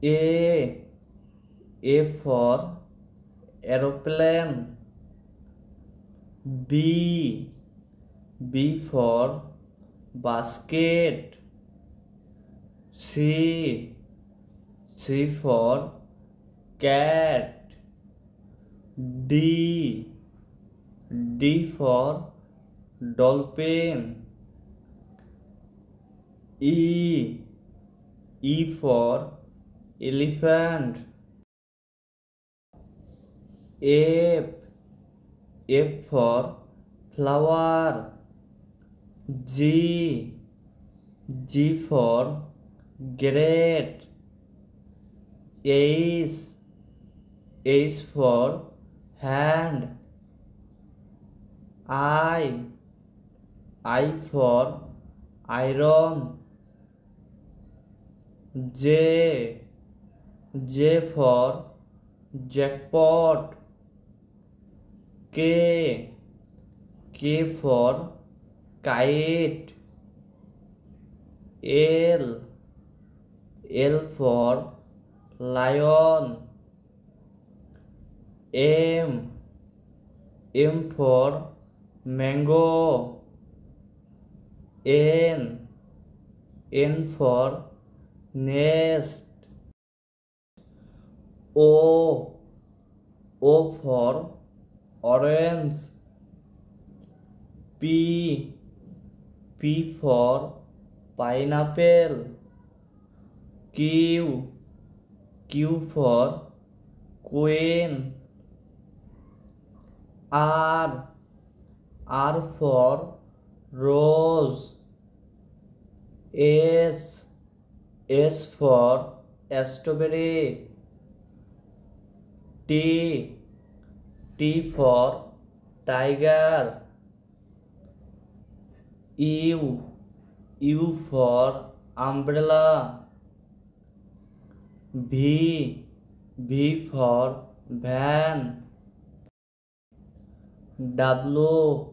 A. A for aeroplane. B. B for basket. C. C for cat. D. D for dolphin. E. E for elephant. F. F for flower. G. G for great. H. H for hand. I. I for iron. J. J for jackpot. K. K for kite. L. L for lion. M. M for mango. N. N for nest. O. O for orange. P. P for pineapple. Q. Q for queen. R. R for rose. S. S for strawberry. T. T for tiger. U. U for umbrella. V. V for van. W.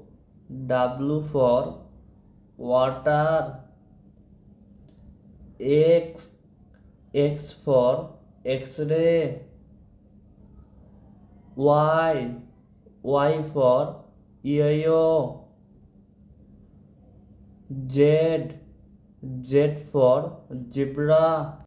W for water. X. X for X-ray. Y. Y for yo-yo. Z. Z for zebra.